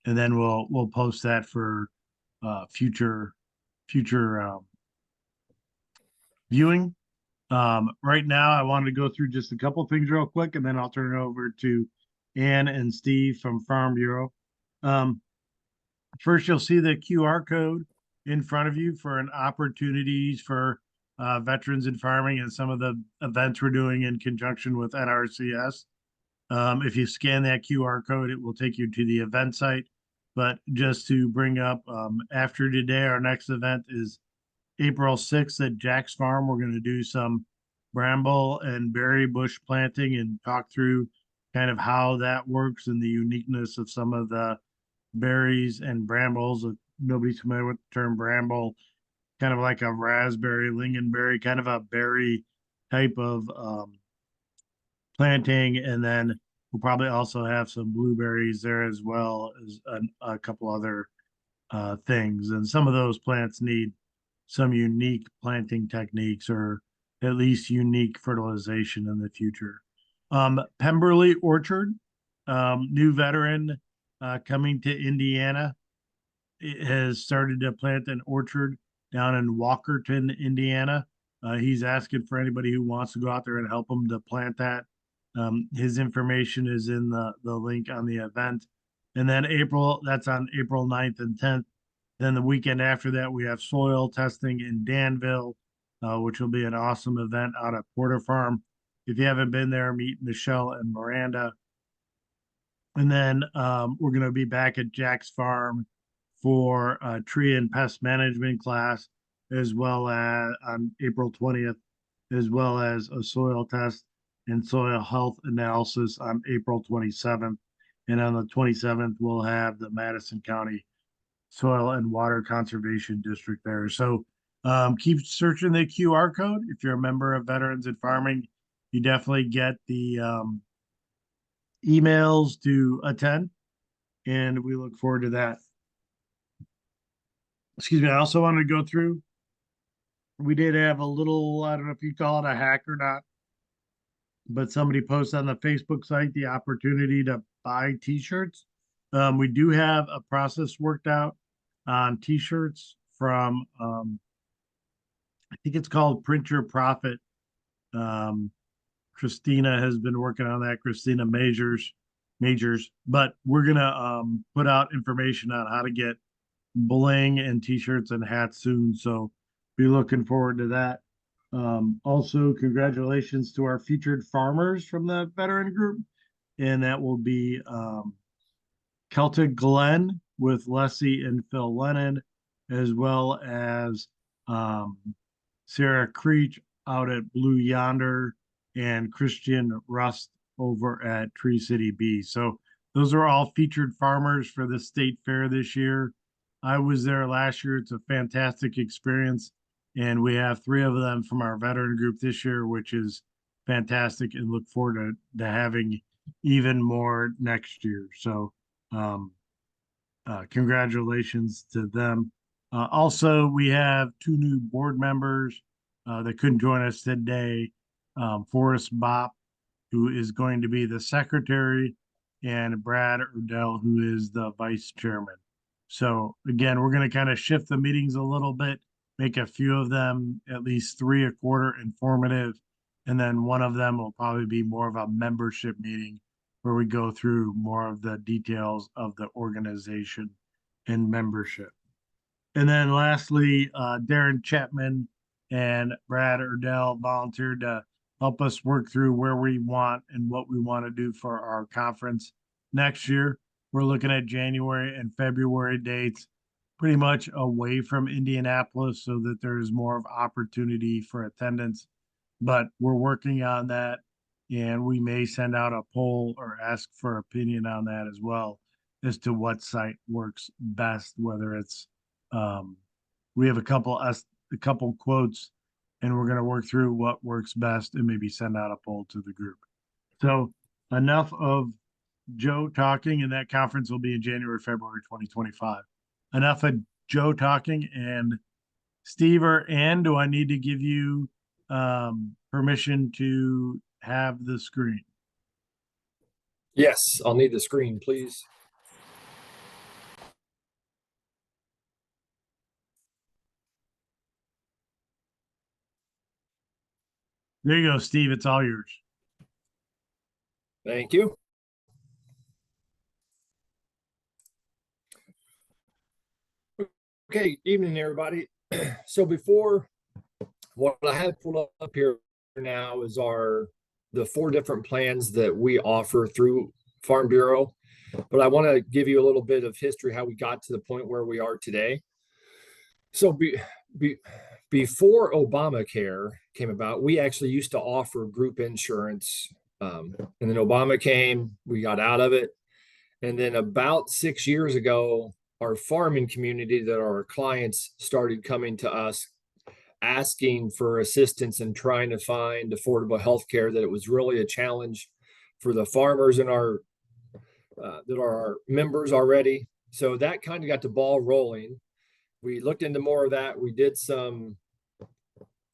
and then we'll post that for future viewing. Right now, I wanted to go through just a couple things real quick, and then I'll turn it over to Ann and Steve from Farm Bureau. Um, First, you'll see the QR code in front of you for an opportunities for veterans in farming and some of the events we're doing in conjunction with NRCS. If you scan that QR code, it will take you to the event site. But just to bring up, after today, our next event is April 6th at Jack's Farm. We're going to do some bramble and berry bush planting and talk through kind of how that works and the uniqueness of some of the berries and brambles. If nobody's familiar with the term bramble, kind of like a raspberry, lingonberry, kind of a berry type of planting. And then we'll probably also have some blueberries there as well as a couple other things. And some of those plants need some unique planting techniques or at least unique fertilization in the future. Pemberley Orchard, new veteran coming to Indiana, it has started to plant an orchard down in Walkerton, Indiana. He's asking for anybody who wants to go out there and help him to plant that. His information is in the link on the event. And then that's on April 9th and 10th. Then the weekend after that, we have soil testing in Danville, which will be an awesome event out at Porter Farm. If you haven't been there, meet Michelle and Miranda. And then we're going to be back at Jack's Farm for a tree and pest management class, as well as on April 20th, as well as a soil test and soil health analysis on April 27th. And on the 27th, we'll have the Madison County Soil and Water Conservation District there. So keep searching the QR code. If you're a member of Veterans in Farming, you definitely get the emails to attend, and we look forward to that. Excuse me. I also wanted to go through. We did have a little, I don't know if you call it a hack or not, but somebody posted on the Facebook site the opportunity to buy t-shirts. We do have a process worked out on t-shirts from, I think it's called Print Your Profit. Christina has been working on that, Christina Majors, but we're gonna put out information on how to get bling and t-shirts and hats soon. So be looking forward to that. Also, congratulations to our featured farmers from the veteran group. And that will be Celtic Glen with Leslie and Phil Lennon, as well as Sarah Creech out at Blue Yonder and Christian Rust over at Tree City B. So those are all featured farmers for the state fair this year. I was there last year. It's a fantastic experience. And we have 3 of them from our veteran group this year, which is fantastic, and look forward to having even more next year. So congratulations to them. Also, we have 2 new board members that couldn't join us today. Forrest Bopp, who is going to be the secretary, and Brad Erdell, who is the vice chairman. So again, we're going to kind of shift the meetings a little bit, make a few of them, at least 3 a quarter, informative. And then one of them will probably be more of a membership meeting where we go through more of the details of the organization and membership. And then lastly, Darren Chapman and Brad Erdell volunteered to help us work through where we want and what we want to do for our conference next year. We're looking at January and February dates, pretty much away from Indianapolis so that there's more of opportunity for attendance. But we're working on that, and we may send out a poll or ask for opinion on that as well as to what site works best, whether it's we have a couple quotes, and we're going to work through what works best and maybe send out a poll to the group. So enough of Joe talking, and that conference will be in January, February 2025. Enough of Joe talking. And Steve or Ann, do I need to give you permission to have the screen? Yes, I'll need the screen, please. There you go, Steve. It's all yours. Thank you. Okay, evening, everybody. So before, what I have pulled up here now is the 4 different plans that we offer through Farm Bureau. But I want to give you a little bit of history, how we got to the point where we are today. So before Obamacare came about, we actually used to offer group insurance. And then Obama came, we got out of it. And then about 6 years ago, our farming community that are our clients started coming to us asking for assistance and trying to find affordable health care, that it was really a challenge for the farmers in our that are our members already. So that kind of got the ball rolling. We looked into more of that. We did some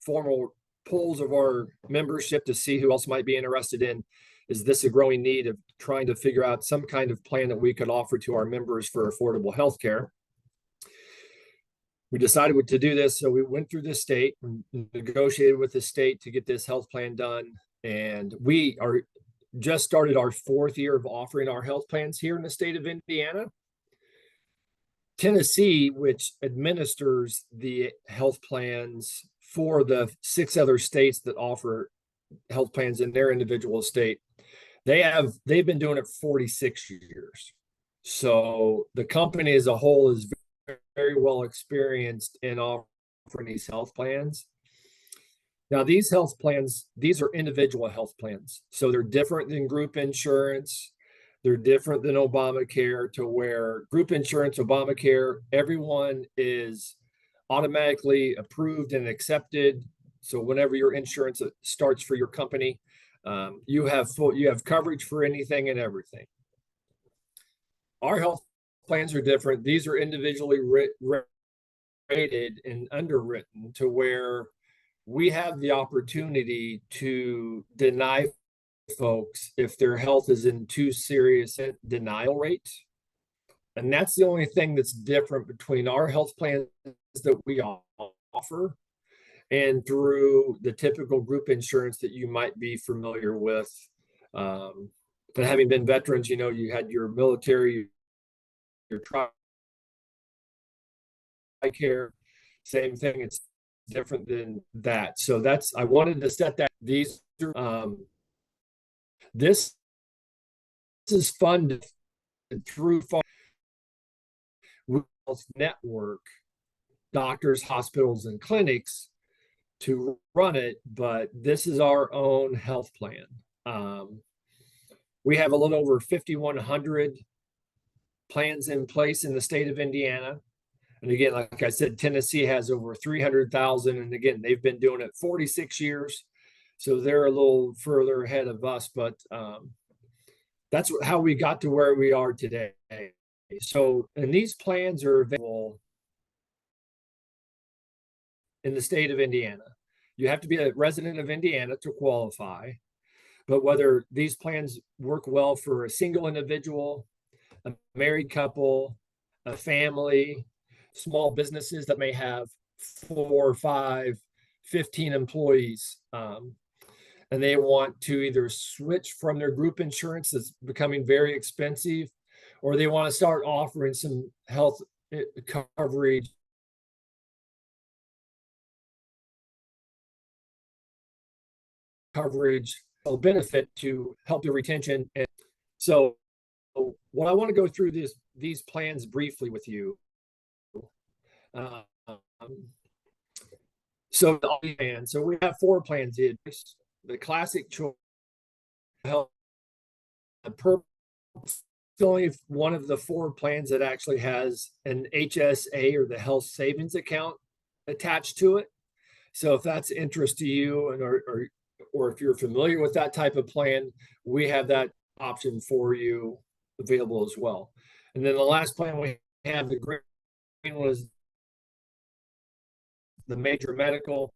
formal polls of our membership to see who else might be interested in. Is this a growing need of trying to figure out some kind of plan that we could offer to our members for affordable health care? We decided to do this. So we went through the state, negotiated with the state to get this health plan done. And we are just started our 4th year of offering our health plans here in the state of Indiana. Tennessee, which administers the health plans for the 6 other states that offer health plans in their individual state, they've been doing it 46 years. So the company as a whole is very well experienced in offering these health plans. Now, these health plans, these are individual health plans. So they're different than group insurance. They're different than Obamacare, to where group insurance, Obamacare, everyone is automatically approved and accepted. So whenever your insurance starts for your company, you have coverage for anything and everything. Our health plans are different. These are individually rated and underwritten, to where we have the opportunity to deny folks if their health is in too serious a denial rate. And that's the only thing that's different between our health plans that we offer and through the typical group insurance that you might be familiar with. But having been veterans, you know, you had your military, your tri-care, same thing. It's different than that. So that's, I wanted to set that. This is funded through Health Network, doctors, hospitals, and clinics to run it, but this is our own health plan. We have a little over 5,100 plans in place in the state of Indiana. And again, like I said, Tennessee has over 300,000. And again, they've been doing it 46 years. So they're a little further ahead of us, but that's how we got to where we are today. So, and these plans are available in the state of Indiana. You have to be a resident of Indiana to qualify, but whether these plans work well for a single individual, a married couple, a family, small businesses that may have 4, 5, 15 employees, and they want to either switch from their group insurance that's becoming very expensive, or they want to start offering some health coverage or benefit to help their retention. And so what I want to go through these plans briefly with you. So we have 4 plans. The classic choice health, only one of the 4 plans that actually has an HSA, or the health savings account, attached to it. So if that's interest to you, and or if you're familiar with that type of plan, we have that option for you available as well. And then the last plan we have, the green, was the major medical.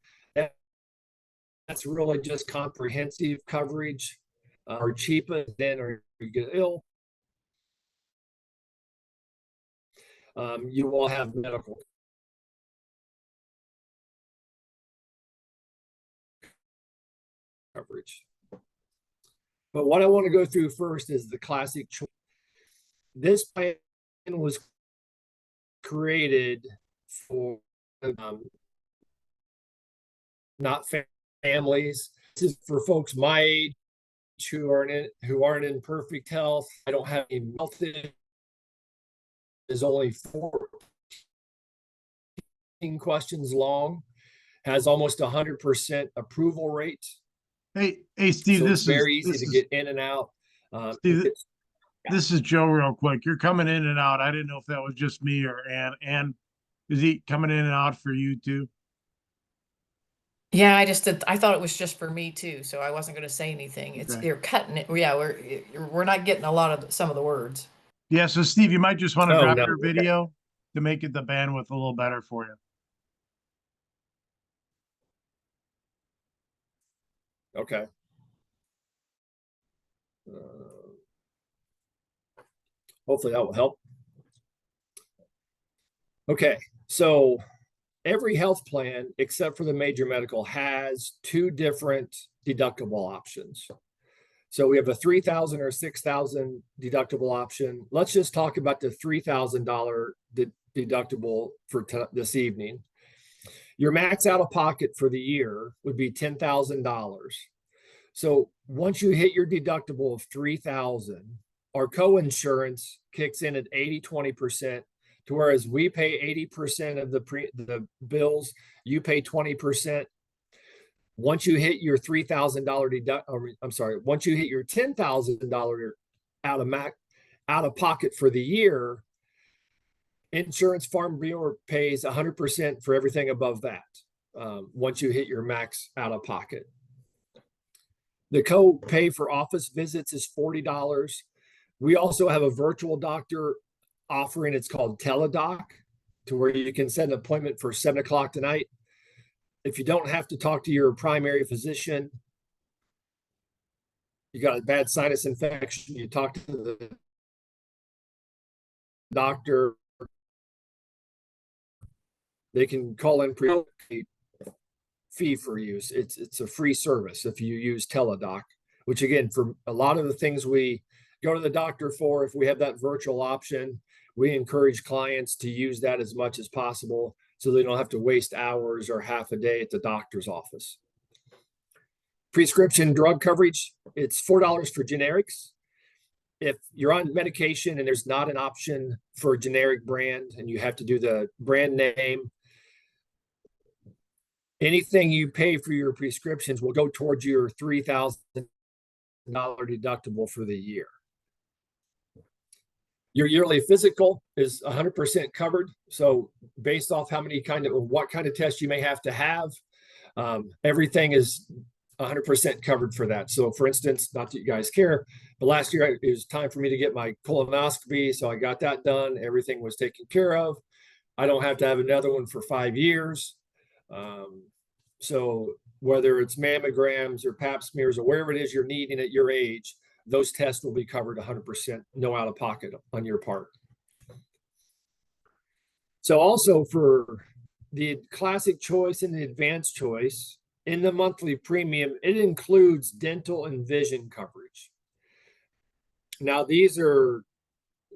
That's really just comprehensive coverage, or cheapest. Then, or you get ill, you will have medical But what I want to go through first is the classic choice. This plan was created for not families. This is for folks my age who aren't in perfect health. I don't have any health. Is only 14 questions long, has almost 100% approval rate. Hey, Steve, so it's very easy to get in and out. Steve, this is Joe real quick. You're coming in and out. I didn't know if that was just me or Ann. Ann, is he coming in and out for you too? Yeah, I thought it was just for me too, so I wasn't going to say anything. It's Okay. you're cutting it. Yeah, we're not getting a lot of some of the words. Yeah, so Steve, you might just want to Oh, drop no. your video to make it the bandwidth a little better for you. Okay. Hopefully that will help. Okay, so every health plan, except for the major medical, has two different deductible options. So we have a $3,000 or $6,000 deductible option. Let's just talk about the $3,000 deductible for this evening. Your max out of pocket for the year would be $10,000. So once you hit your deductible of $3,000, our co-insurance kicks in at 80-20%, to whereas we pay 80% of the bills, you pay 20%. Once you hit your $3,000 once you hit your $10,000 out of pocket for the year, Insurance Farm Bureau pays 100% for everything above that. Once you hit your max out of pocket, the co-pay for office visits is $40. We also have a virtual doctor offering. It's called Teledoc, to where you can set an appointment for 7 o'clock tonight. If you don't have to talk to your primary physician, you got a bad sinus infection, you talk to the doctor, they can call in fee for use. It's a free service if you use Teledoc, which again, for a lot of the things we go to the doctor for, if we have that virtual option, we encourage clients to use that as much as possible so they don't have to waste hours or half a day at the doctor's office. Prescription drug coverage, it's $4 for generics. If you're on medication and there's not an option for a generic brand and you have to do the brand name, anything you pay for your prescriptions will go towards your $3,000 deductible for the year. Your yearly physical is 100% covered. So based off what kind of test you may have to have, everything is 100% covered for that. So for instance, not that you guys care, but last year it was time for me to get my colonoscopy. So I got that done. Everything was taken care of. I don't have to have another one for 5 years. So whether it's mammograms or pap smears or wherever it is you're needing at your age, those tests will be covered 100%, no out of pocket on your part. So also for the classic choice and the advanced choice, in the monthly premium, it includes dental and vision coverage. Now, these are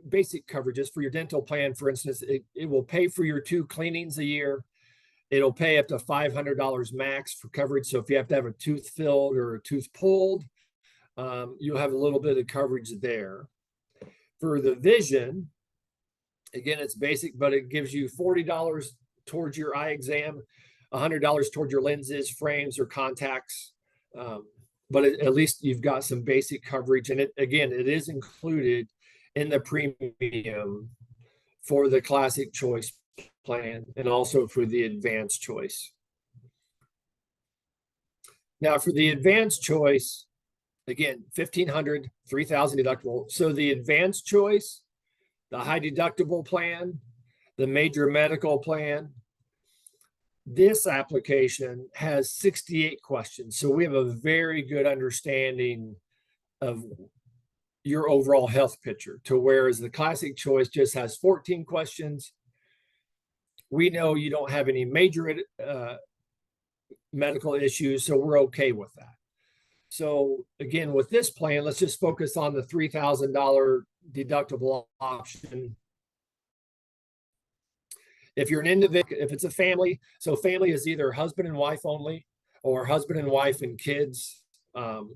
basic coverages for your dental plan. For instance, it will pay for your 2 cleanings a year. It'll pay up to $500 max for coverage. So if you have to have a tooth filled or a tooth pulled, you'll have a little bit of coverage there. For the vision, again, it's basic, but it gives you $40 towards your eye exam, $100 towards your lenses, frames, or contacts. But at least you've got some basic coverage. And it is included in the premium for the classic choice plan and also for the advanced choice. Now for the advanced choice, again, $1,500, $3,000 deductible. So the advanced choice, the high deductible plan, the major medical plan, this application has 68 questions. So we have a very good understanding of your overall health picture, to whereas the classic choice just has 14 questions. We know you don't have any major medical issues, so we're okay with that. So again, with this plan, let's just focus on the $3,000 deductible option. If you're an individual, if it's a family, so family is either husband and wife only or husband and wife and kids.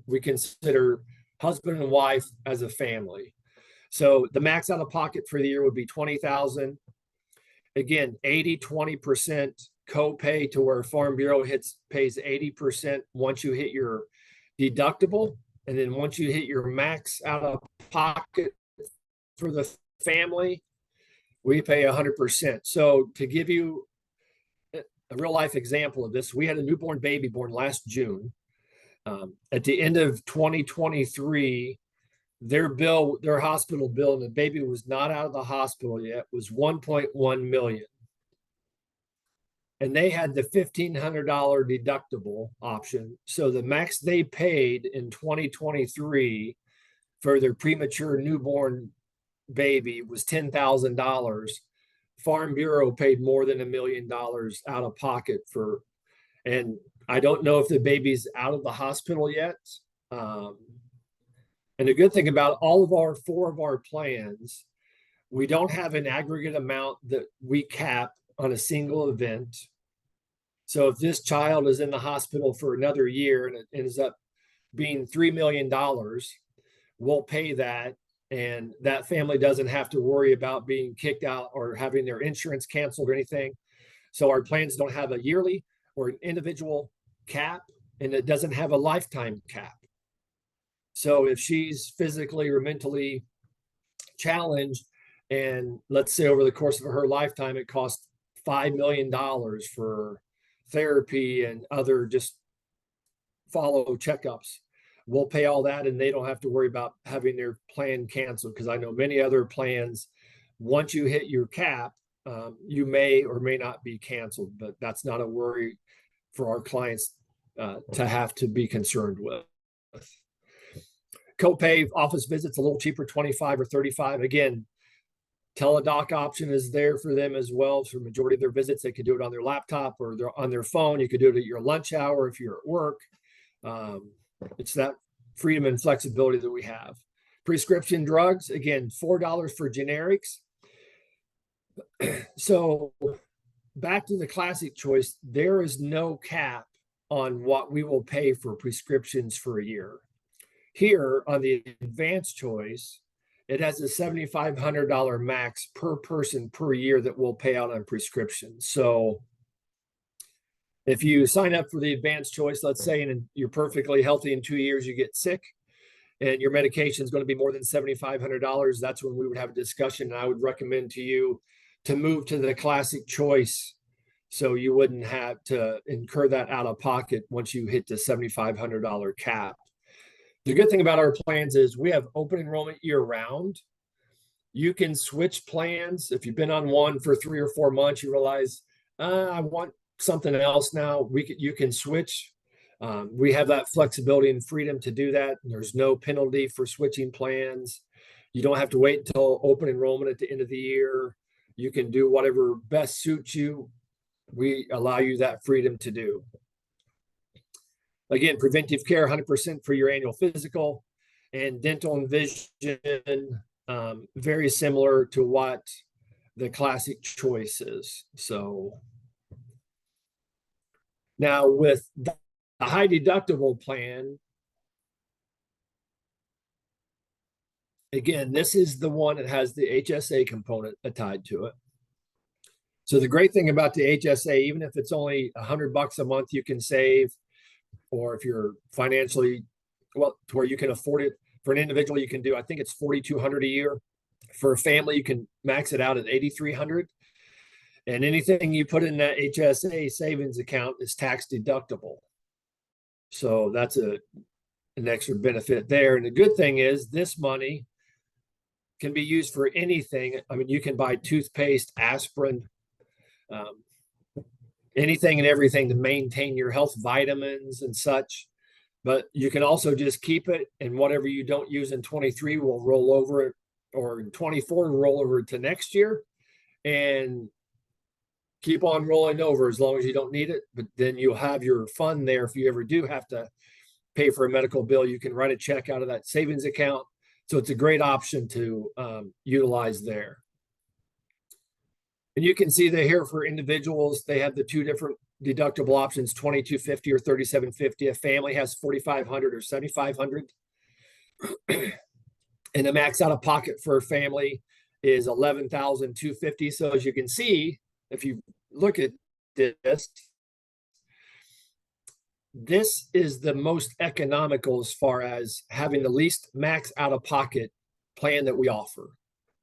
We consider husband and wife as a family. So the max out of pocket for the year would be $20,000. Again, 20% copay to where Farm Bureau pays 80% once you hit your deductible. And then once you hit your max out of pocket for the family, we pay 100%. So to give you a real life example of this, we had a newborn baby born last June. At the end of 2023, their hospital bill, and the baby was not out of the hospital yet, was 1.1 million. And they had the $1,500 deductible option. So the max they paid in 2023 for their premature newborn baby was $10,000. Farm Bureau paid more than $1 million out of pocket for, and I don't know if the baby's out of the hospital yet. And the good thing about all of four of our plans, we don't have an aggregate amount that we cap on a single event. So if this child is in the hospital for another year and it ends up being $3 million, we'll pay that. And that family doesn't have to worry about being kicked out or having their insurance canceled or anything. So our plans don't have a yearly or an individual cap, and it doesn't have a lifetime cap. So if she's physically or mentally challenged, and let's say over the course of her lifetime, it costs $5 million for therapy and other just follow checkups, we'll pay all that, and they don't have to worry about having their plan canceled. Because I know many other plans, once you hit your cap, you may or may not be canceled, but that's not a worry for our clients to have to be concerned with. Copay office visits a little cheaper, 25 or 35. Again, teledoc option is there for them as well. For the majority of their visits, they could do it on their laptop or on their phone. You could do it at your lunch hour if you're at work. It's that freedom and flexibility that we have. Prescription drugs, again, $4 for generics. So back to the classic choice, there is no cap on what we will pay for prescriptions for a year. Here on the advanced choice, it has a $7,500 max per person per year that we'll pay out on prescriptions. So if you sign up for the advanced choice, let's say, and you're perfectly healthy, in 2 years, you get sick and your medication is going to be more than $7,500, that's when we would have a discussion. And I would recommend to you to move to the classic choice, so you wouldn't have to incur that out of pocket once you hit the $7,500 cap. The good thing about our plans is we have open enrollment year round. You can switch plans. If you've been on one for 3 or 4 months, you realize, I want something else now, you can switch. We have that flexibility and freedom to do that. There's no penalty for switching plans. You don't have to wait until open enrollment at the end of the year. You can do whatever best suits you. We allow you that freedom to do. Again, preventive care, 100% for your annual physical, and dental and vision, very similar to what the classic choice is. So now with the high deductible plan, again, this is the one that has the HSA component tied to it. So the great thing about the HSA, even if it's only $100 a month you can save, or if you're financially well to where you can afford it, for an individual you can do, I think it's $4,200 a year. For a family, you can max it out at $8,300. And anything you put in that HSA savings account is tax deductible. So that's an extra benefit there. And the good thing is this money can be used for anything. I mean, you can buy toothpaste, aspirin, anything and everything to maintain your health, vitamins and such. But you can also just keep it, and whatever you don't use in 23 will roll over it, or in 24 roll over to next year, and keep on rolling over as long as you don't need it. But then you'll have your fund there if you ever do have to pay for a medical bill, you can write a check out of that savings account. So it's a great option to utilize there. And you can see that here for individuals, they have the two different deductible options, $2,250 or $3,750. A family has $4,500 or $7,500. And the max out of pocket for a family is $11,250. So as you can see, if you look at this, this is the most economical as far as having the least max out of pocket plan that we offer.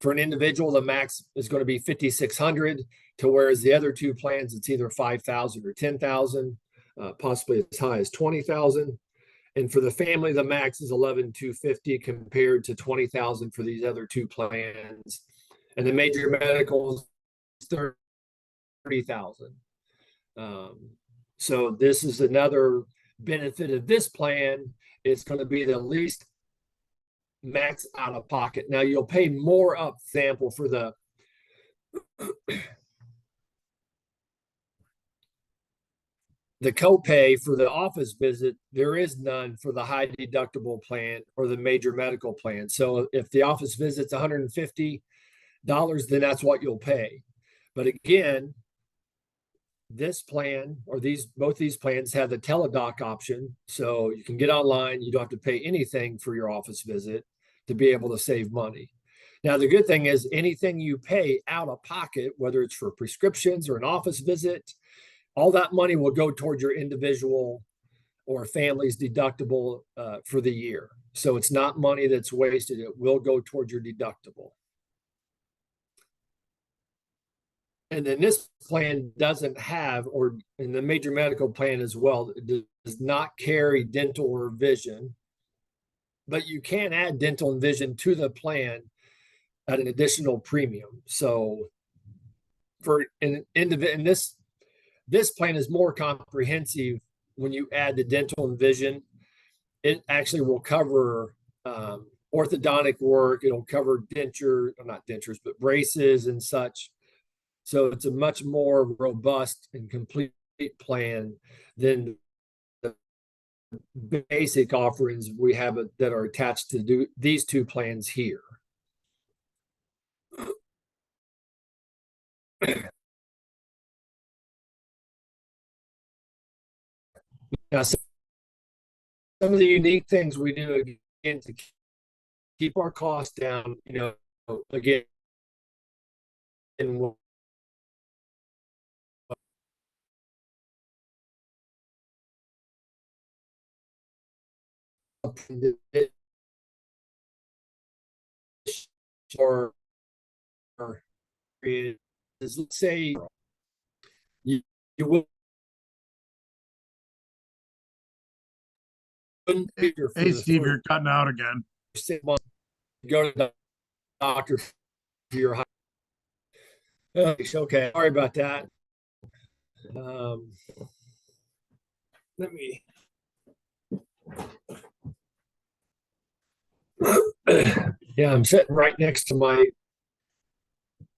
For an individual, the max is going to be $5,600, to whereas the other two plans, it's either $5,000 or $10,000, possibly as high as $20,000. And for the family, the max is $11,250 compared to $20,000 for these other two plans. And the major medicals, $30,000. So this is another benefit of this plan. It's going to be the least max out of pocket. Now you'll pay more up, example, for the copay for the office visit. There is none for the high deductible plan or the major medical plan. So if the office visit's $150, then that's what you'll pay. But again, this plan or both these plans have the teledoc option. So you can get online. You don't have to pay anything for your office visit to be able to save money. Now, the good thing is anything you pay out of pocket, whether it's for prescriptions or an office visit, all that money will go towards your individual or family's deductible for the year. So it's not money that's wasted. It will go towards your deductible. And then this plan doesn't have, or in the major medical plan as well, it does not carry dental or vision, but you can add dental and vision to the plan at an additional premium. So for an individual, this plan is more comprehensive. When you add the dental and vision, it actually will cover orthodontic work. It'll cover denture, or not dentures, but braces and such. So it's a much more robust and complete plan than the basic offerings we have that are attached to these two plans here. Now, some of the unique things we do, again, to keep our costs down, again, and or is, let's say you will. Hey, Steve, you're cutting out again. 6 months, go to the doctor for your high. Okay, sorry about that. Let me. Yeah, I'm sitting right next to my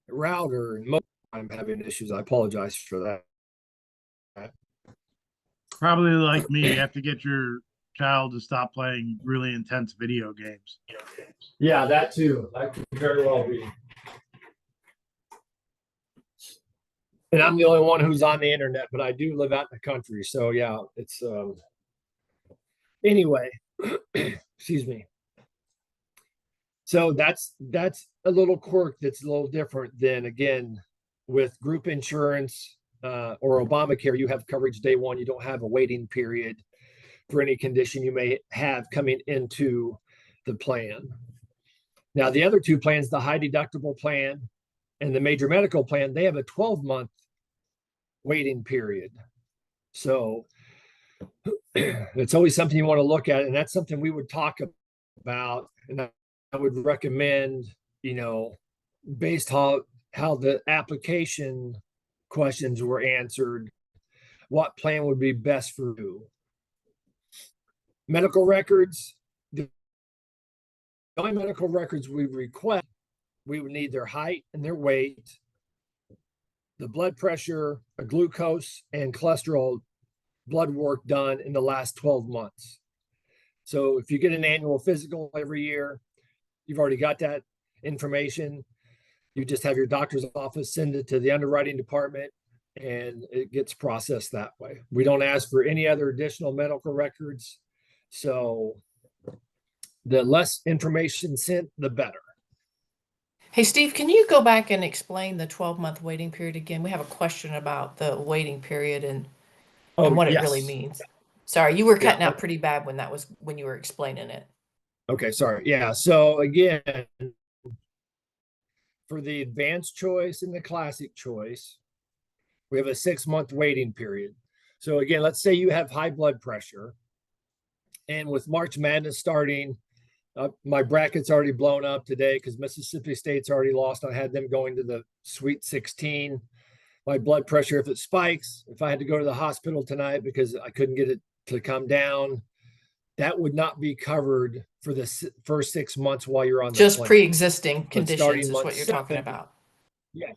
router, and I'm having issues. I apologize for that. Probably like me, you have to get your child to stop playing really intense video games. Yeah, that too. That could very well be. And I'm the only one who's on the internet, but I do live out in the country. So yeah, it's anyway, excuse me. So that's a little quirk that's a little different than, again, with group insurance or Obamacare. You have coverage day one. You don't have a waiting period for any condition you may have coming into the plan. Now, the other two plans, the high deductible plan and the major medical plan, they have a 12-month waiting period. So it's always something you want to look at. And that's something we would talk about. And I would recommend, based on how the application questions were answered, what plan would be best for you. Medical records, the only medical records we request, we would need their height and their weight, the blood pressure, a glucose, and cholesterol blood work done in the last 12 months. So if you get an annual physical every year, you've already got that information. You just have your doctor's office send it to the underwriting department and it gets processed that way. We don't ask for any other additional medical records. So the less information sent, the better. Hey, Steve, can you go back and explain the 12-month waiting period again? We have a question about the waiting period and what it really Yes. means. Sorry, you were Yeah. cutting out pretty bad when you were explaining it. Okay, sorry. Yeah. So again, for the advanced choice and the classic choice, we have a 6-month waiting period. So again, let's say you have high blood pressure, and with March Madness starting, my bracket's already blown up today because Mississippi State's already lost. I had them going to the Sweet 16. My blood pressure, if it spikes, if I had to go to the hospital tonight because I couldn't get it to come down, that would not be covered for the first 6 months while you're on the Just plan. pre-existing But conditions starting is month what you're talking 7, about. yes,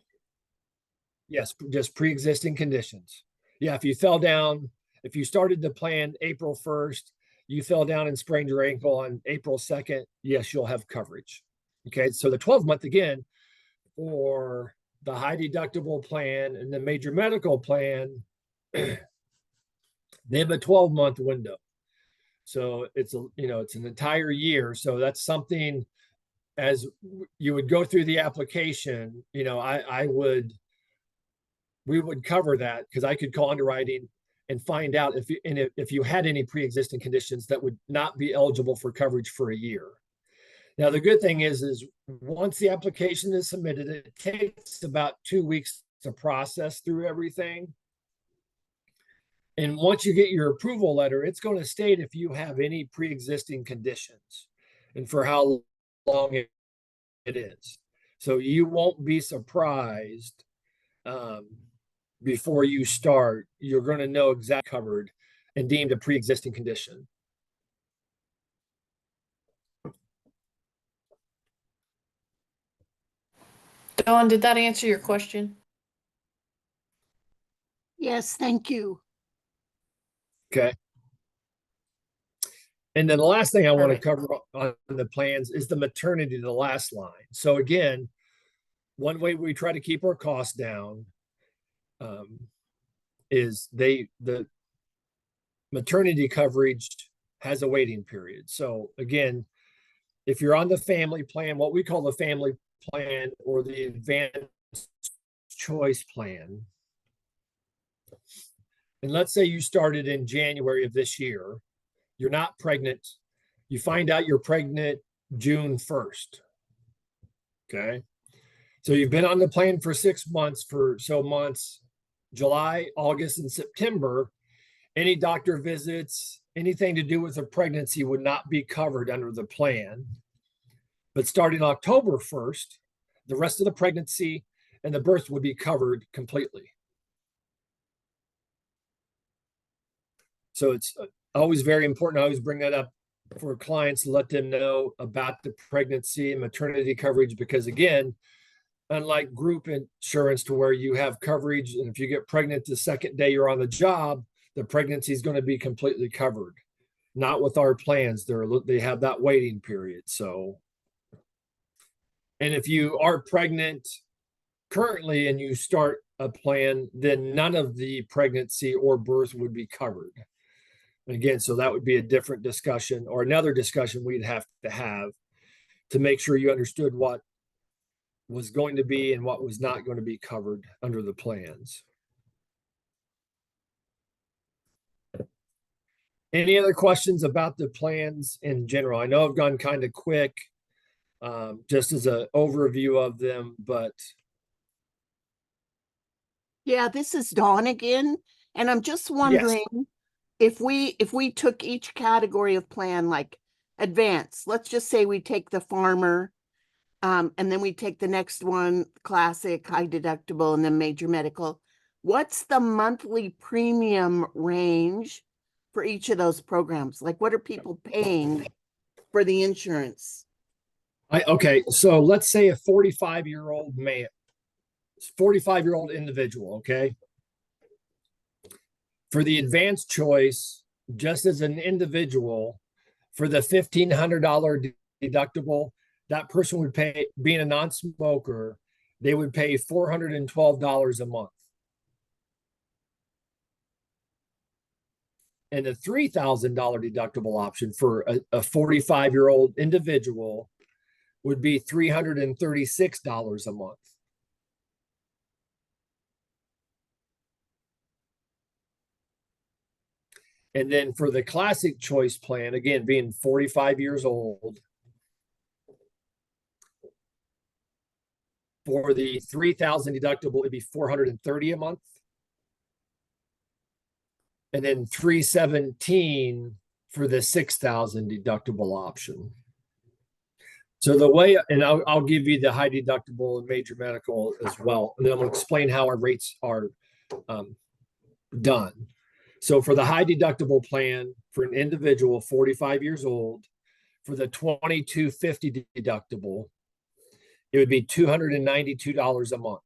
yes, just pre-existing conditions. Yeah, if you fell down, if you started the plan April 1st, you fell down and sprained your ankle on April 2nd, yes, you'll have coverage. Okay, so the 12-month again for the high deductible plan and the major medical plan, they have a 12-month window. So it's it's an entire year. So that's something, as you would go through the application, we would cover that because I could call underwriting and find out if you had any pre-existing conditions that would not be eligible for coverage for a year. Now, the good thing is once the application is submitted, it takes about 2 weeks to process through everything. And once you get your approval letter, it's going to state if you have any pre-existing conditions and for how long it is. So you won't be surprised before you start. You're going to know exactly covered and deemed a pre-existing condition. Dawn, did that answer your question? Yes, thank you. Okay. And then the last thing I want to Perfect. cover on the plans is the maternity, the last line. So again, one way we try to keep our costs down is the maternity coverage has a waiting period. So again, if you're on the family plan, what we call the family plan or the advanced choice plan, and let's say you started in January of this year, you're not pregnant, you find out you're pregnant June 1st. Okay. So you've been on the plan for 6 months, July, August, and September. Any doctor visits, anything to do with a pregnancy would not be covered under the plan. But starting October 1st, the rest of the pregnancy and the birth would be covered completely. So it's always very important. I always bring that up for clients to let them know about the pregnancy and maternity coverage, because again, unlike group insurance to where you have coverage, and if you get pregnant the second day you're on the job, the pregnancy is going to be completely covered. Not with our plans. They have that waiting period. So, and if you are pregnant currently and you start a plan, then none of the pregnancy or birth would be covered. And again, so that would be a different discussion or another discussion we'd have to make sure you understood what was going to be and what was not going to be covered under the plans. Any other questions about the plans in general? I know I've gone kind of quick, just as an overview of them, but Yeah, this is Dawn again, and I'm just wondering if we took each category of plan, like advanced, let's just say we take the farmer, and then we take the next one, classic, high deductible, and then major medical. What's the monthly premium range for each of those programs? Like, what are people paying for the insurance? okay, so let's say a 45-year-old man, 45-year-old individual, okay? For the advanced choice, just as an individual, For the $1,500 deductible, that person would pay, being a non-smoker, they would pay $412 a month. And the $3,000 deductible option for a 45-year-old individual would be $336 a month. And then for the classic choice plan, again, being 45 years old, for the 3,000 deductible, it'd be $430 a month. And then 317 for the 6,000 deductible option. So the way, and I'll give you the high deductible and major medical as well. And then I'm going to explain how our rates are done. So for the high deductible plan for an individual 45 years old, for the $2,250 deductible, it would be $292 a month.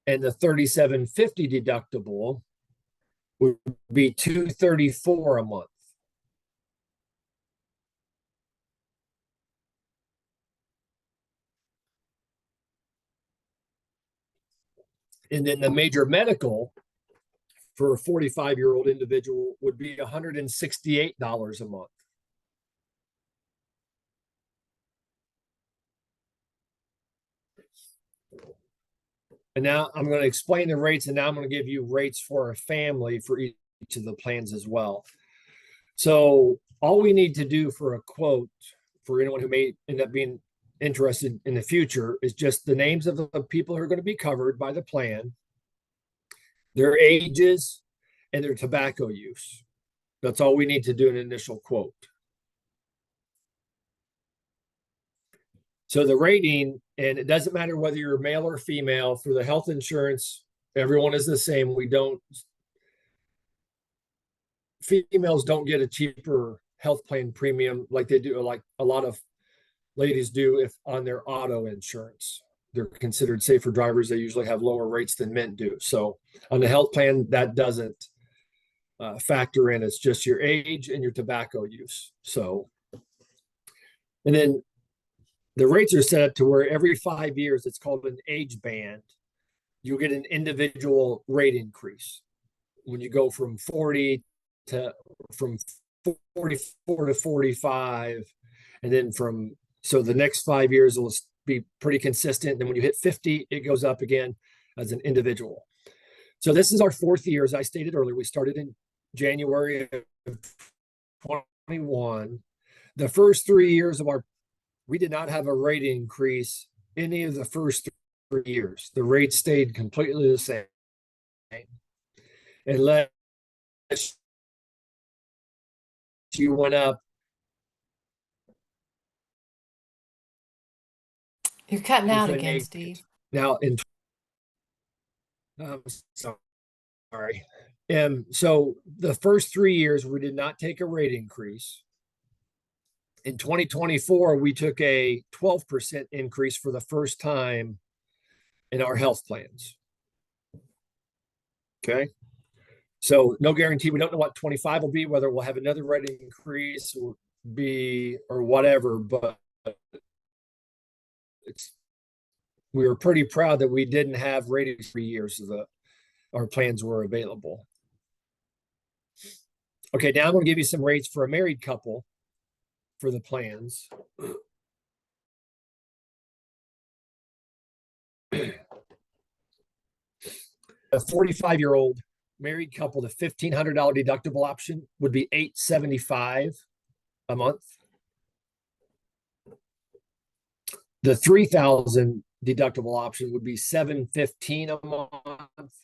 And the $3,750 deductible would be $234 a month. And then the major medical for a 45-year-old individual would be $168 a month. And now I'm going to explain the rates, and now I'm going to give you rates for a family for each of the plans as well. So all we need to do for a quote for anyone who may end up being interested in the future is just the names of the people who are going to be covered by the plan, their ages, and their tobacco use. That's all we need to do an initial quote. So the rating, and it doesn't matter whether you're male or female, for the health insurance, everyone is the same. Females don't get a cheaper health plan premium like they do, like a lot of ladies do if on their auto insurance. They're considered safer drivers. They usually have lower rates than men do. So on the health plan, that doesn't factor in. It's just your age and your tobacco use. So, and then the rates are set up to where every 5 years, it's called an age band. You'll get an individual rate increase when you go from 44 to 45, and then so the next 5 years will be pretty consistent. Then when you hit 50, it goes up again as an individual. So this is our 4th year, as I stated earlier. We started in January of 21. The first 3 years we did not have a rate increase any of the first 3 years. The rate stayed completely the same. Unless you went up. You're cutting out again, Steve. Now, sorry. So the first 3 years, we did not take a rate increase. In 2024, we took a 12% increase for the first time in our health plans. Okay. So no guarantee. We don't know what 25 will be, whether we'll have another rate increase or whatever, but we were pretty proud that we didn't have rate 3 years our plans were available. Okay, now I'm going to give you some rates for a married couple for the plans. A 45-year-old married couple, the $1,500 deductible option would be $875 a month. The 3,000 deductible option would be $715 a month.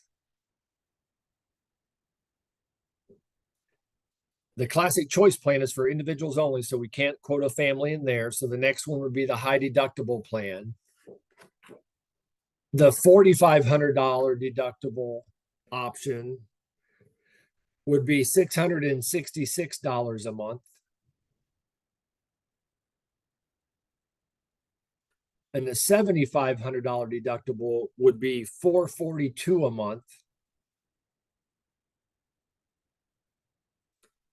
The classic choice plan is for individuals only, so we can't quote a family in there. So the next one would be the high deductible plan. The $4,500 deductible option would be $666 a month. And the $7,500 deductible would be $442 a month.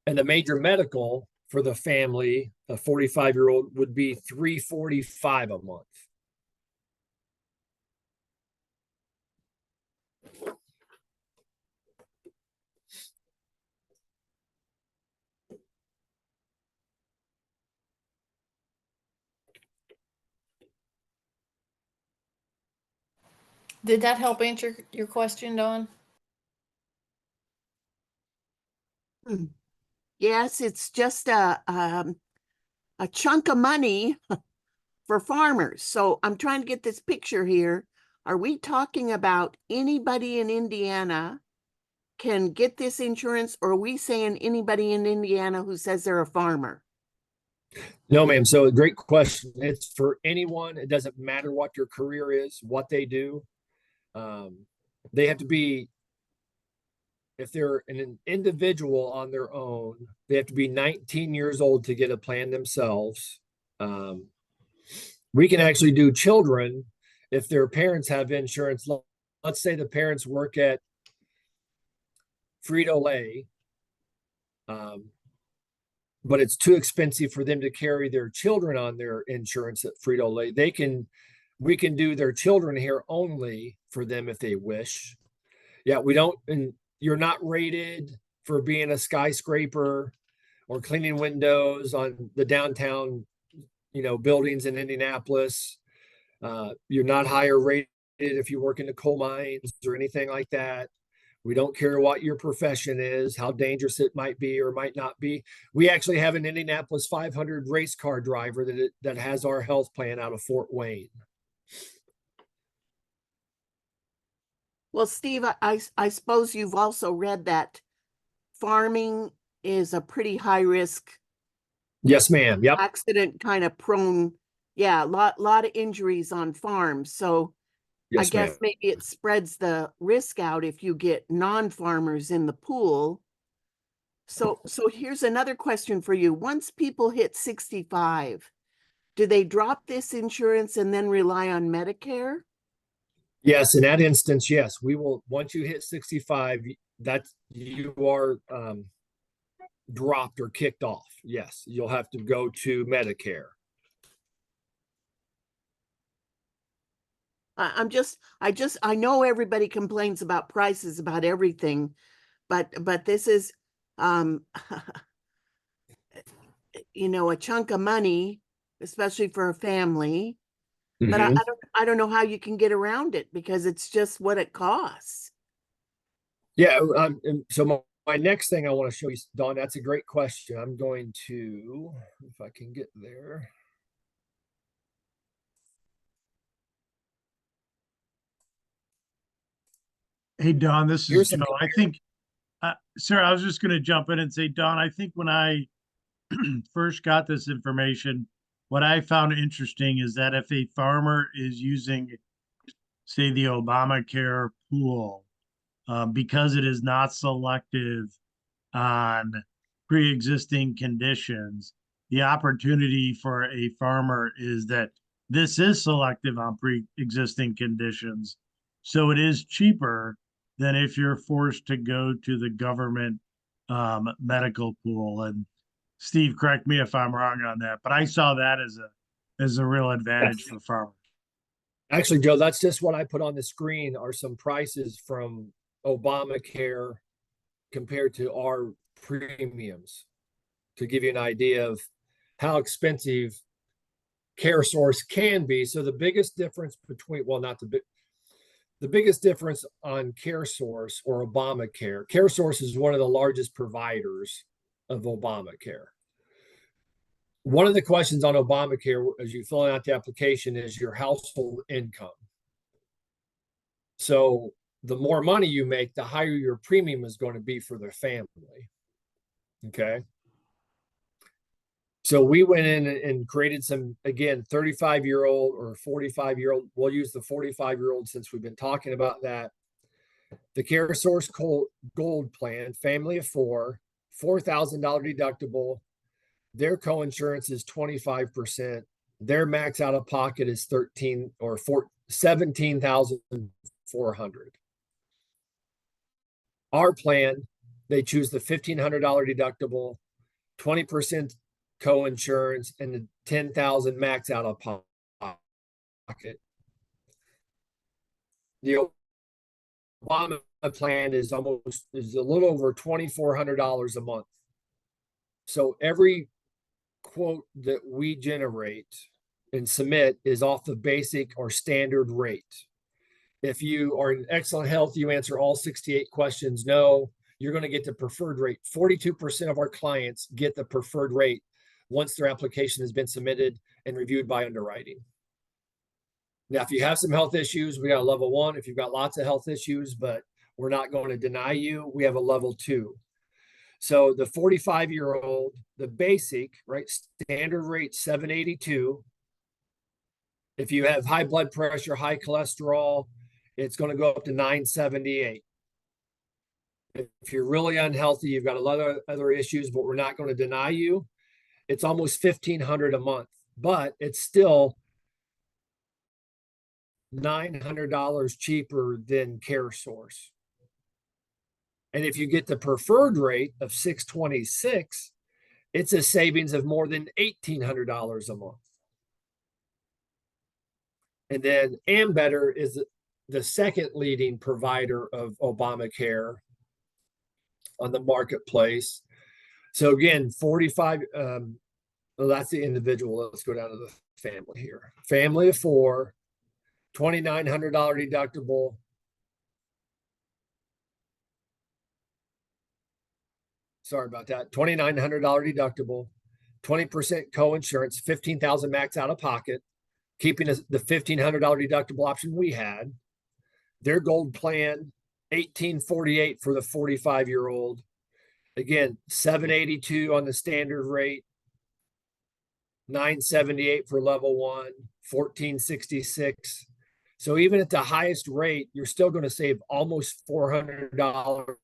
And the major medical for the family, a 45-year-old, would be $345 a month. Did that help answer your question, Dawn? Yes, it's just a chunk of money for farmers. So I'm trying to get this picture here. Are we talking about anybody in Indiana can get this insurance, or are we saying anybody in Indiana who says they're a farmer? No, ma'am. So great question. It's for anyone. It doesn't matter what your career is, what they do. They have to be, if they're an individual on their own, they have to be 19 years old to get a plan themselves. We can actually do children if their parents have insurance. Let's say the parents work at Frito-Lay, but it's too expensive for them to carry their children on their insurance at Frito-Lay. We can do their children here only for them if they wish. Yeah, we don't, and you're not rated for being a skyscraper or cleaning windows on the downtown, buildings in Indianapolis. You're not higher rated if you work in the coal mines or anything like that. We don't care what your profession is, how dangerous it might be or might not be. We actually have an Indianapolis 500 race car driver that has our health plan out of Fort Wayne. Well, Steve, I suppose you've also read that farming is a pretty high risk. Yes, ma'am. Yep. Accident kind of prone. Yeah, lot of injuries on farms. So yes, I guess maybe it spreads the risk out if you get non-farmers in the pool. So here's another question for you. Once people hit 65, do they drop this insurance and then rely on Medicare? Yes, in that instance, yes, we will. Once you hit 65, that you are dropped or kicked off. Yes, you'll have to go to Medicare. I know everybody complains about prices about everything, but this is a chunk of money, especially for a family. But I don't know how you can get around it because it's just what it costs. Yeah. So my next thing I want to show you, Dawn, that's a great question. I'm going to, if I can get there. Hey, Don, this is Joe. I think, sir, I was just going to jump in and say, Don, I think when I first got this information, what I found interesting is that if a farmer is using, say, the Obamacare pool, because it is not selective on pre-existing conditions, the opportunity for a farmer is that this is selective on pre-existing conditions. So it is cheaper than if you're forced to go to the government medical pool. And Steve, correct me if I'm wrong on that, but I saw that as a real advantage for farmers. Actually, Joe, that's just what I put on the screen are some prices from Obamacare compared to our premiums to give you an idea of how expensive CareSource can be. So the biggest difference between, well, not the biggest difference on CareSource or Obamacare, CareSource is one of the largest providers of Obamacare. One of the questions on Obamacare as you fill out the application is your household income. So the more money you make, the higher your premium is going to be for their family. Okay. So we went in and created some, again, 35-year-old or 45-year-old. We'll use the 45-year-old since we've been talking about that. The CareSource Gold Plan, family of four, $4,000 deductible. Their coinsurance is 25%. Their max out of pocket is 17,400. Our plan they choose the $1,500 deductible, 20% co-insurance, and the 10,000 max out of pocket. The Obama plan is a little over $2,400 a month. So every quote that we generate and submit is off the basic or standard rate. If you are in excellent health, you answer all 68 questions no, you're going to get the preferred rate. 42% of our clients get the preferred rate once their application has been submitted and reviewed by underwriting. Now, if you have some health issues, we got a level 1. If you've got lots of health issues, but we're not going to deny you, we have a level 2. So the 45-year-old, the basic, right, standard rate $782. If you have high blood pressure, high cholesterol, it's going to go up to $978. If you're really unhealthy, you've got a lot of other issues, but we're not going to deny you, it's almost $1,500 a month, but it's still $900 cheaper than CareSource. And if you get the preferred rate of $626, it's a savings of more than $1,800 a month. And then Ambetter is the second leading provider of Obamacare on the marketplace. So again, 45, well, that's the individual. Let's go down to the family here. Family of 4, $2,900 deductible. Sorry about that. $2,900 deductible, 20% co-insurance, 15,000 max out of pocket, keeping the $1,500 deductible option we had. Their gold plan, $1,848 for the 45-year-old. Again, $782 on the standard rate, $978 for level 1, $1,466. So even at the highest rate, you're still going to save almost $400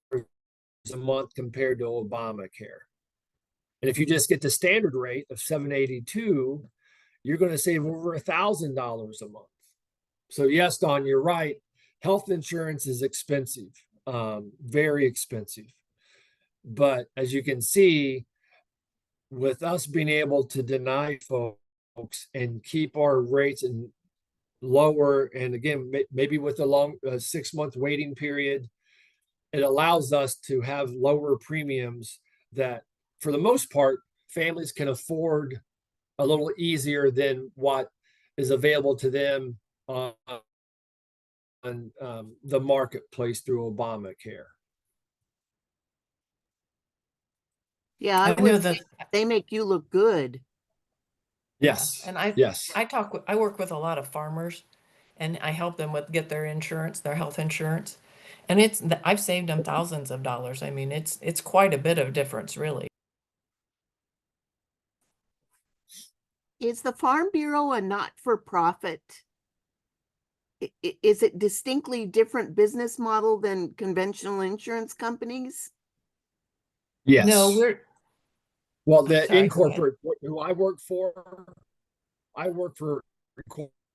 a month compared to Obamacare. And if you just get the standard rate of $782, you're going to save over $1,000 a month. So yes, Don, you're right. Health insurance is expensive, very expensive. But as you can see, with us being able to deny folks and keep our rates and lower, and again, maybe with a long 6-month waiting period, it allows us to have lower premiums that, for the most part, families can afford a little easier than what is available to them on the marketplace through Obamacare. Yeah, I know that. they make you look good. Yes. And I work with a lot of farmers, and I help them get their insurance, their health insurance. And I've saved them thousands of dollars. I mean, it's quite a bit of difference, really. Is the Farm Bureau a not-for-profit? Is it distinctly different business model than conventional insurance companies? Yes. No, well, the sorry, incorporate who I work for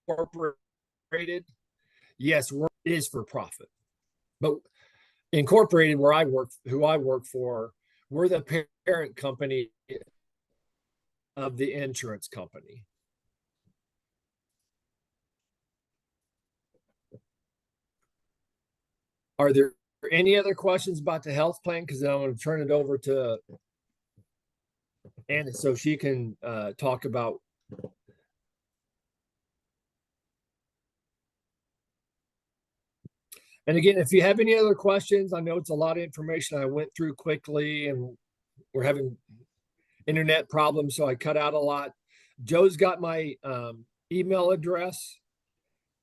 incorporated. Yes, is for profit, but incorporated, who I work for, we're the parent company of the insurance company. Are there any other questions about the health plan? Because then I'm going to turn it over to Anna so she can talk about. And again, if you have any other questions, I know it's a lot of information I went through quickly, and we're having internet problems, so I cut out a lot. Joe's got my email address.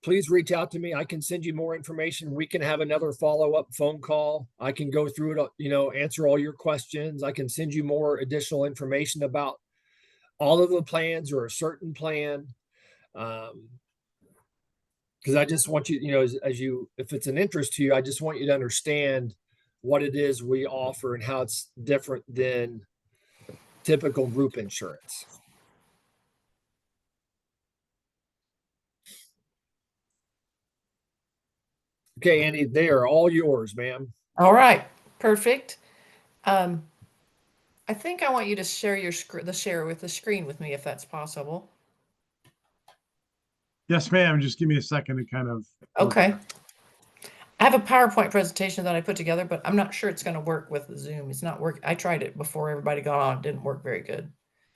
Please reach out to me. I can send you more information. We can have another follow-up phone call. I can go through it, answer all your questions. I can send you more additional information about all of the plans or a certain plan. Because I just want you, if it's an interest to you, I just want you to understand what it is we offer and how it's different than typical group insurance. Okay, Annie, they are all yours, ma'am. all right, perfect. I think I want you to share your share with the screen with me if that's possible. Yes, ma'am. Just give me a second to kind of. Okay. I have a PowerPoint presentation that I put together, but I'm not sure it's going to work with Zoom. It's not work. I tried it before everybody got on. It didn't work very good.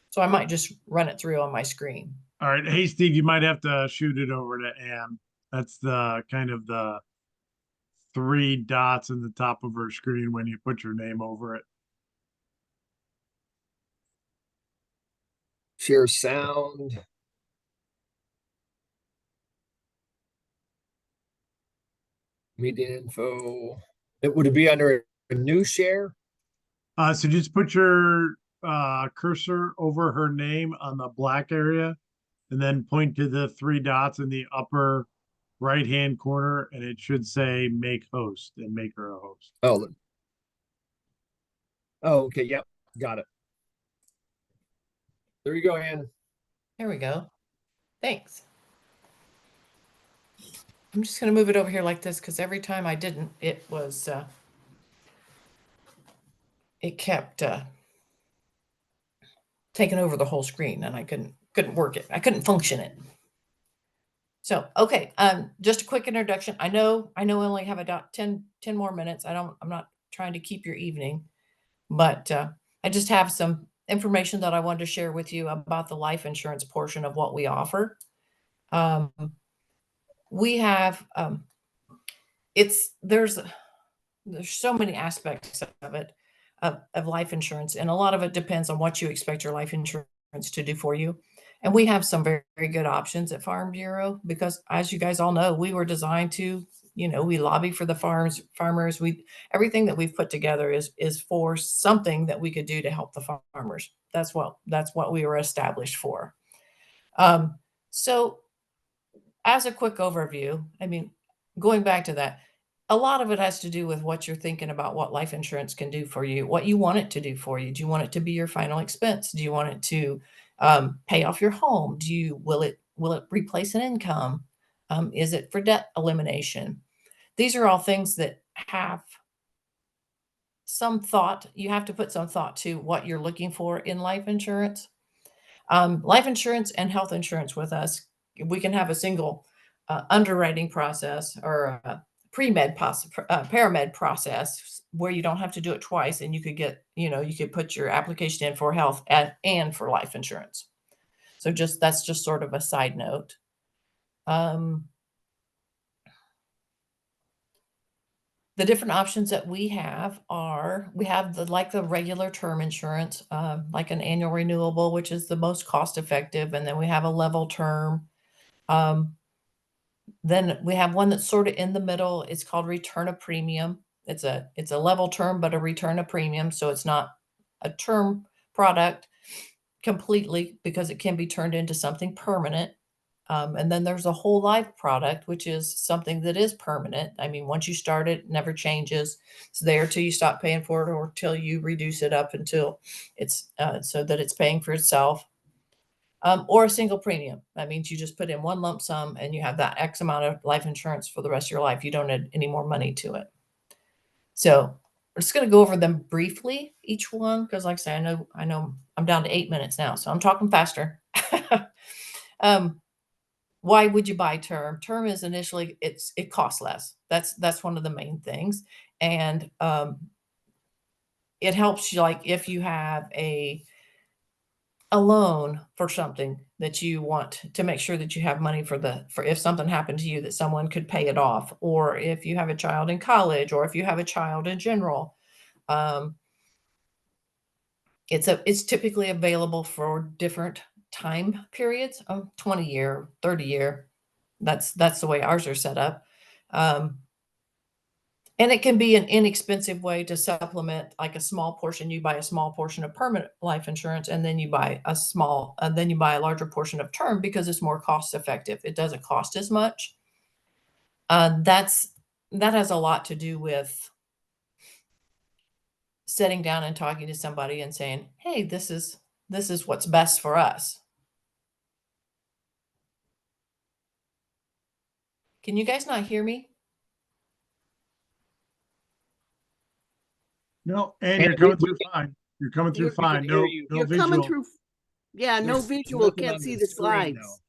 So I might just run it through on my screen. All right. Hey, Steve, you might have to shoot it over to Ann. That's the kind of the three dots in the top of her screen when you put your name over it. Share sound. Meeting info. Would it be under a new share? So just put your cursor over her name on the black area and then point to the three dots in the upper right-hand corner, and it should say make host and make her a host. Oh. Oh, okay. Yep. Got it. There you go, Ann. There we go. Thanks. I'm just going to move it over here like this because every time I didn't, it was, it kept taking over the whole screen and I couldn't work it. I couldn't function it. So, okay. Just a quick introduction. I know we only have about 10 more minutes. I'm not trying to keep your evening, but I just have some information that I wanted to share with you about the life insurance portion of what we offer. We have, there's so many aspects of it, of life insurance, and a lot of it depends on what you expect your life insurance to do for you. And we have some very, very good options at Farm Bureau because, as you guys all know, we were designed to, we lobby for the farmers. Everything that we've put together is for something that we could do to help the farmers. That's what we were established for. So, as a quick overview, I mean, going back to that, a lot of it has to do with what you're thinking about what life insurance can do for you, what you want it to do for you. Do you want it to be your final expense? Do you want it to pay off your home? Will it replace an income? Is it for debt elimination? These are all things that have some thought. You have to put some thought to what you're looking for in life insurance. Life insurance and health insurance with us, we can have a single underwriting process or a paramed process where you don't have to do it twice, and you could get, you could put your application in for health and for life insurance. So that's just sort of a side note. The different options that we have the regular term insurance, like an annual renewable, which is the most cost effective. And then we have a level term. Then we have one that's sort of in the middle. It's called return of premium. It's a level term, but a return of premium. So it's not a term product completely because it can be turned into something permanent. And then there's a whole life product, which is something that is permanent. I mean, once you start it, it never changes. It's there till you stop paying for it or till you reduce it up until it's so that it's paying for itself. Or a single premium. That means you just put in one lump sum and you have that X amount of life insurance for the rest of your life. You don't add any more money to it. So we're just going to go over them briefly, each one, because like I say, I know I'm down to 8 minutes now, so I'm talking faster. Why would you buy term? Term is initially it costs less. That's one of the main things, and it helps you. Like if you have a loan for something that you want to make sure that you have money for if something happened to you that someone could pay it off, or if you have a child in college, or if you have a child in general. It's typically available for different time periods, 20 year, 30 year. That's the way ours are set up. And it can be an inexpensive way to supplement, like a small portion. You buy a small portion of permanent life insurance, and then you buy a larger portion of term because it's more cost effective. It doesn't cost as much. That has a lot to do with sitting down and talking to somebody and saying, "Hey, this is what's best for us." Can you guys not hear me? No, and And you're we- coming we through fine. You're coming through You're- we fine. can hear No, you. no You're coming visual. through. Yeah, no There's visual. nothing Can't on see the the screen, slides.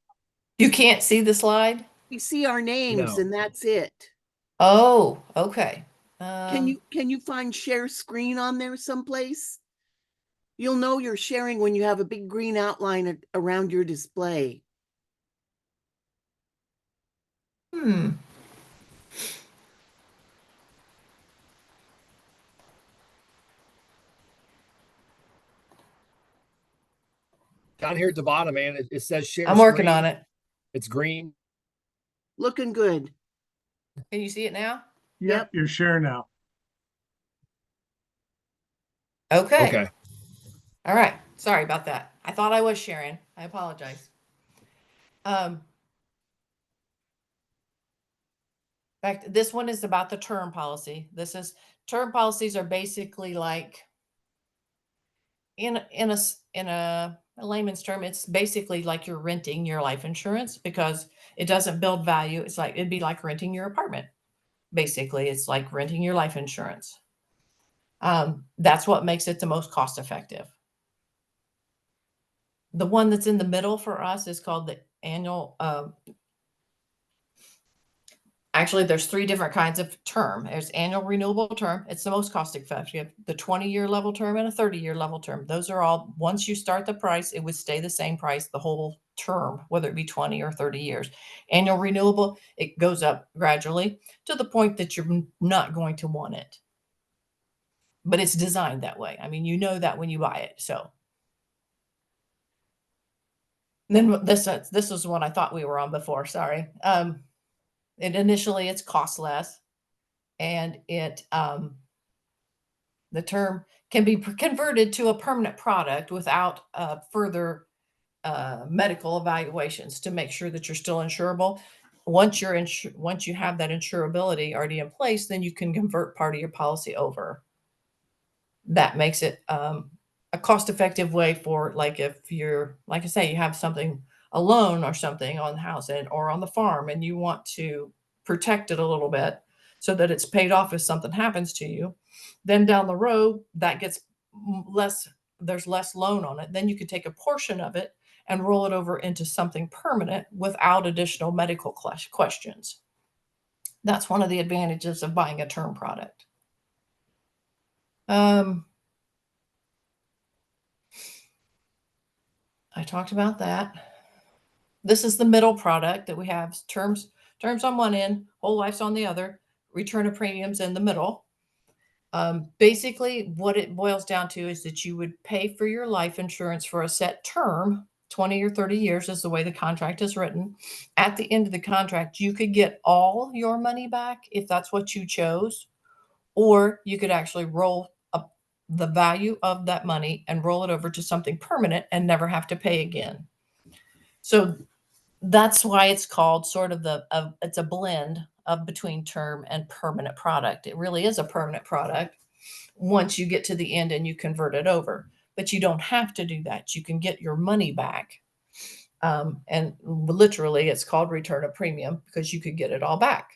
You can't see the slide? We see our names No. and that's it. Oh, okay. Can you find share screen on there someplace? You'll know you're sharing when you have a big green outline around your display. Hmm. Down here at the bottom, man, it says share I'm working screen. on it. It's green. Looking good. Can you see it now? Yep, you're sharing now. Okay. Okay. All right. Sorry about that. I thought I was sharing. I apologize. This one is about the term policy. Term policies are basically like in a layman's term, it's basically like you're renting your life insurance because it doesn't build value. It's like it'd be like renting your apartment. Basically, it's like renting your life insurance. That's what makes it the most cost effective. The one that's in the middle for us is called the annual. Actually, there's 3 different kinds of term. There's annual renewable term. It's the most cost effective. The 20-year level term and a 30-year level term. Those are all, once you start the price, it would stay the same price the whole term, whether it be 20 or 30 years. Annual renewable, it goes up gradually to the point that you're not going to want it. But it's designed that way. I mean, you know that when you buy it. So then this is one I thought we were on before. Sorry. It's cost less, and the term can be converted to a permanent product without further medical evaluations to make sure that you're still insurable. Once you have that insurability already in place, then you can convert part of your policy over. That makes it a cost-effective way for, like, if you're, like I say, you have something, a loan or something on the house or on the farm, and you want to protect it a little bit so that it's paid off if something happens to you, then down the road that gets less, there's less loan on it. Then you can take a portion of it and roll it over into something permanent without additional medical questions. That's one of the advantages of buying a term product. I talked about that. This is the middle product that we have. Terms on one end, whole life's on the other, return of premiums in the middle. Basically, what it boils down to is that you would pay for your life insurance for a set term, 20 or 30 years is the way the contract is written. At the end of the contract, you could get all your money back if that's what you chose, or you could actually roll up the value of that money and roll it over to something permanent and never have to pay again. So that's why it's called sort of it's a blend of between term and permanent product. It really is a permanent product once you get to the end and you convert it over, but you don't have to do that. You can get your money back. And literally it's called return of premium because you could get it all back.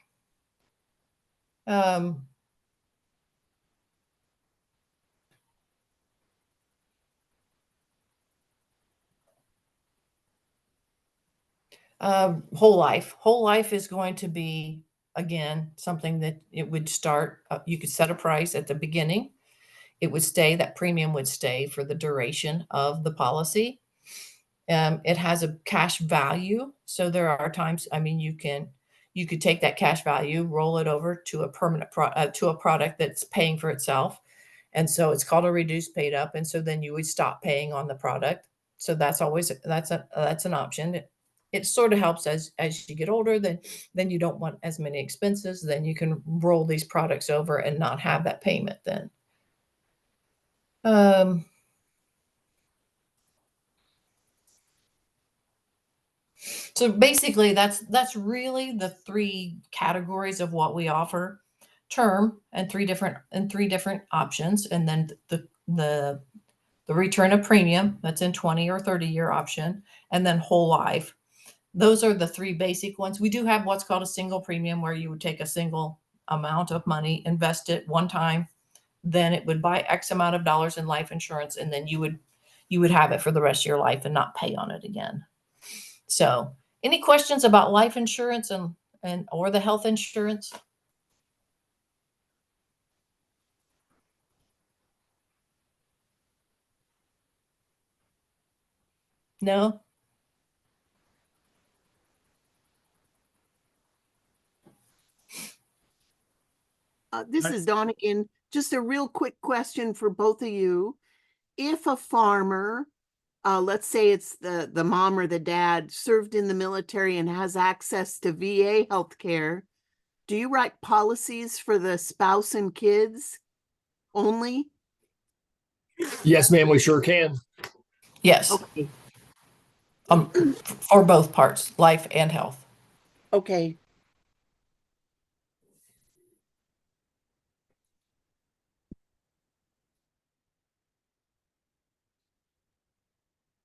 Whole life is going to be, again, something that it would start, you could set a price at the beginning. It would stay, that premium would stay for the duration of the policy. It has a cash value. So there are times, I mean, you could take that cash value, roll it over to a permanent to a product that's paying for itself. And so it's called a reduced paid up. And so then you would stop paying on the product. So that's an option. It sort of helps as you get older, then you don't want as many expenses. Then you can roll these products over and not have that payment then. So basically that's really the 3 categories of what we offer: term and three different options, and then the return of premium that's in 20 or 30-year option, and then whole life. Those are the 3 basic ones. We do have what's called a single premium, where you would take a single amount of money, invest it one time, then it would buy X amount of dollars in life insurance, and then you would have it for the rest of your life and not pay on it again. So, any questions about life insurance and or the health insurance? No? This is Dawn again. Just a real quick question for both of you. If a farmer, let's say it's the mom or the dad, served in the military and has access to VA healthcare, do you write policies for the spouse and kids only? Yes, ma'am, we sure can. Yes. Okay, For both parts, life and health. okay.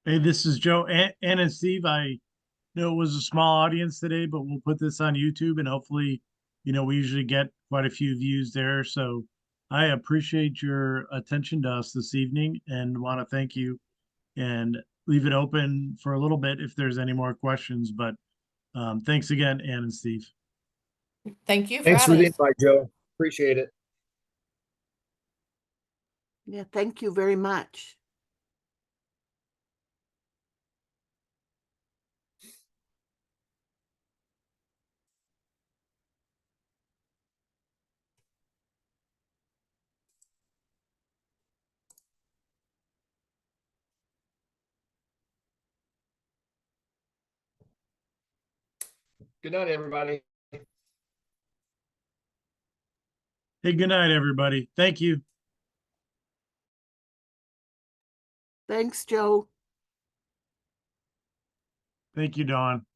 Hey, this is Joe and Steve. I know it was a small audience today, but we'll put this on YouTube and hopefully, we usually get quite a few views there. So I appreciate your attention to us this evening and want to thank you and leave it open for a little bit if there's any more questions. But thanks again, Ann and Steve. Thank you for Thanks for having the us. invite, Joe. Appreciate it. Yeah, thank you very much. Good night, everybody. Hey, good night, everybody. Thank you. Thanks, Joe. Thank you, Dawn.